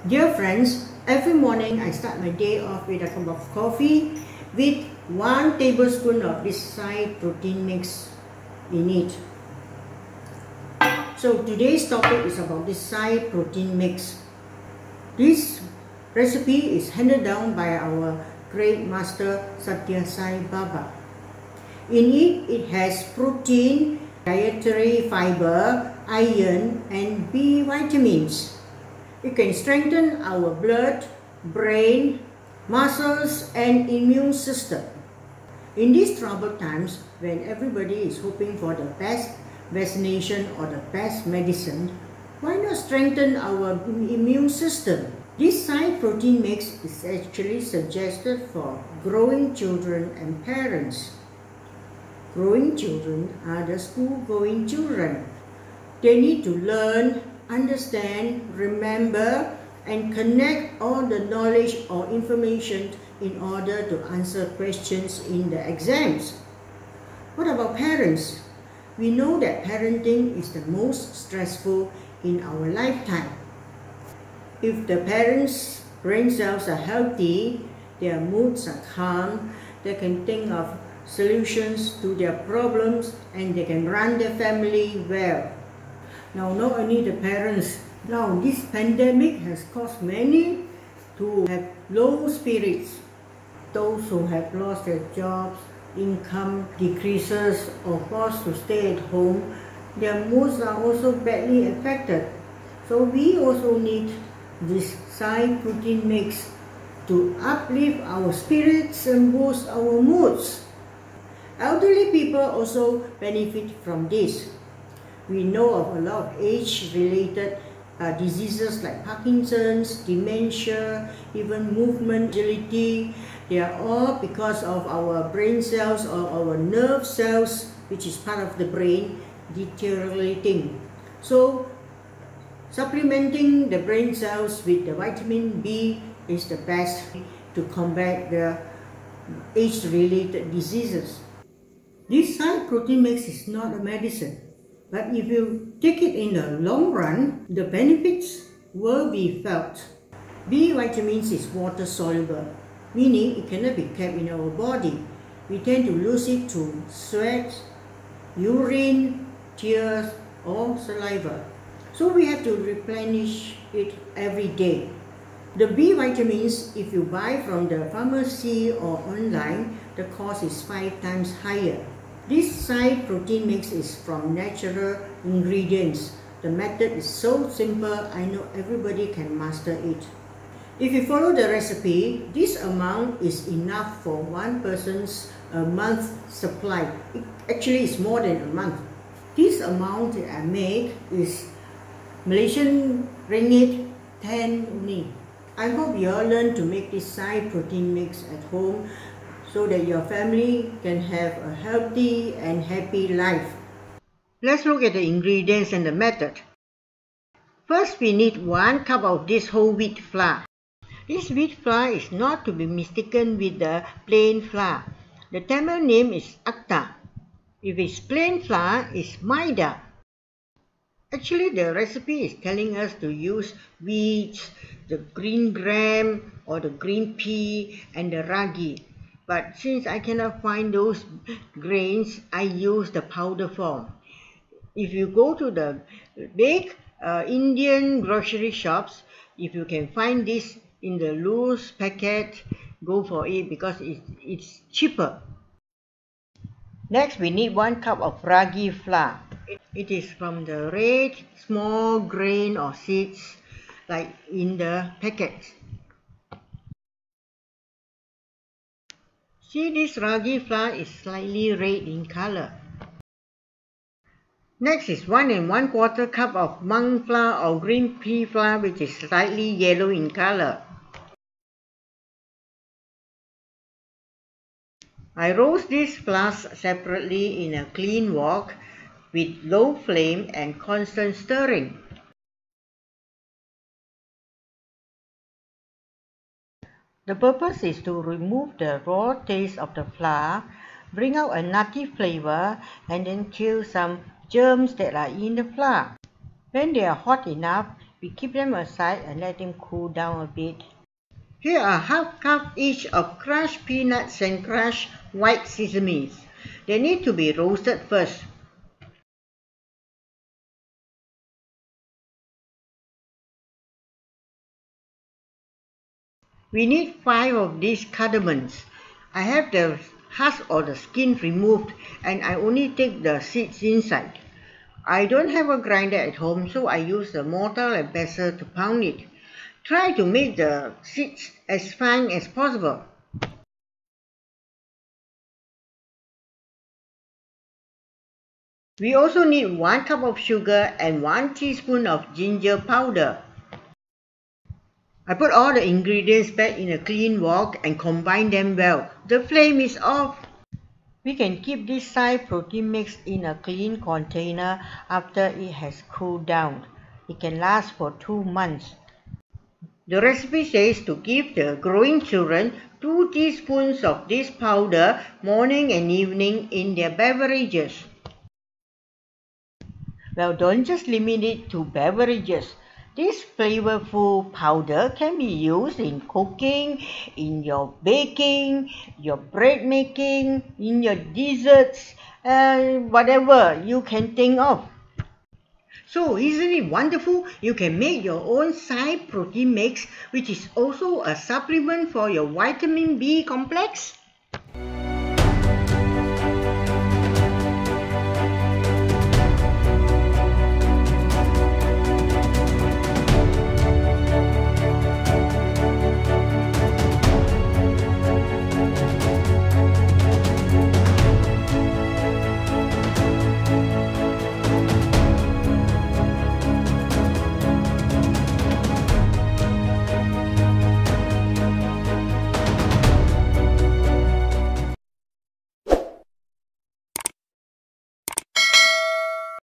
Dear friends, every morning I start my day off with a cup of coffee with 1 tablespoon of this Sai protein mix in it. So today's topic is about this Sai protein mix. This recipe is handed down by our great master Sathya Sai BABA. In it has protein, dietary fiber, iron and B vitamins. It can strengthen our blood, brain, muscles and immune system. In these troubled times, when everybody is hoping for the best vaccination or the best medicine, why not strengthen our immune system? This Sai protein mix is actually suggested for growing children and parents. Growing children are the school-going children. They need to learn, understand, remember, and connect all the knowledge or information in order to answer questions in the exams. What about parents? We know that parenting is the most stressful in our lifetime. If the parents' brain cells are healthy, their moods are calm, they can think of solutions to their problems and they can run their family well. Now, not only the parents, now this pandemic has caused many to have low spirits. Those who have lost their jobs, income decreases or forced to stay at home, their moods are also badly affected. So we also need this Sai protein mix to uplift our spirits and boost our moods. Elderly people also benefit from this. We know of a lot of age-related diseases like Parkinson's, dementia, even movement agility. They are all because of our brain cells or our nerve cells, which is part of the brain, deteriorating. So, supplementing the brain cells with the vitamin B is the best to combat the age-related diseases. This Sai protein mix is not a medicine. But if you take it in the long run, the benefits will be felt. B vitamins is water soluble, meaning it cannot be kept in our body. We tend to lose it to sweat, urine, tears or saliva. So we have to replenish it every day. The B vitamins, if you buy from the pharmacy or online, the cost is 5 times higher. This Sai protein mix is from natural ingredients. The method is so simple, I know everybody can master it. If you follow the recipe, this amount is enough for one person's a month supply. It actually is more than a month. This amount that I make is Malaysian ringgit 10 only. I hope you all learn to make this Sai protein mix at home, so that your family can have a healthy and happy life. Let's look at the ingredients and the method. First, we need 1 cup of this whole wheat flour. This wheat flour is not to be mistaken with the plain flour. The Tamil name is Akta. If it's plain flour, it's Maida. Actually, the recipe is telling us to use wheat, the green gram or the green pea and the ragi. But since I cannot find those grains, I use the powder form. If you go to the big Indian grocery shops, if you can find this in the loose packet, go for it because it's cheaper. Next, we need 1 cup of ragi flour. It is from the red small grain or seeds like in the packets. See, this ragi flour is slightly red in color. Next is 1 1/4 cup of mung flour or green pea flour, which is slightly yellow in color. I roast these flours separately in a clean wok with low flame and constant stirring. The purpose is to remove the raw taste of the flour, bring out a nutty flavor, and then kill some germs that are in the flour. When they are hot enough, We keep them aside and let them cool down a bit. Here are half cup each of crushed peanuts and crushed white sesames. They need to be roasted first. We need 5 of these cardamoms. I have the husk or the skin removed and I only take the seeds inside. I don't have a grinder at home, so I use the mortar and pestle to pound it. Try to make the seeds as fine as possible. We also need 1 cup of sugar and 1 teaspoon of ginger powder. I put all the ingredients back in a clean wok and combine them well. The flame is off. We can keep this soy protein mix in a clean container after it has cooled down. It can last for 2 months. The recipe says to give the growing children 2 teaspoons of this powder morning and evening in their beverages. Well, don't just limit it to beverages. This flavorful powder can be used in cooking, in your baking, your bread making, in your desserts, whatever you can think of. So isn't it wonderful? You can make your own soy protein mix, which is also a supplement for your vitamin B complex.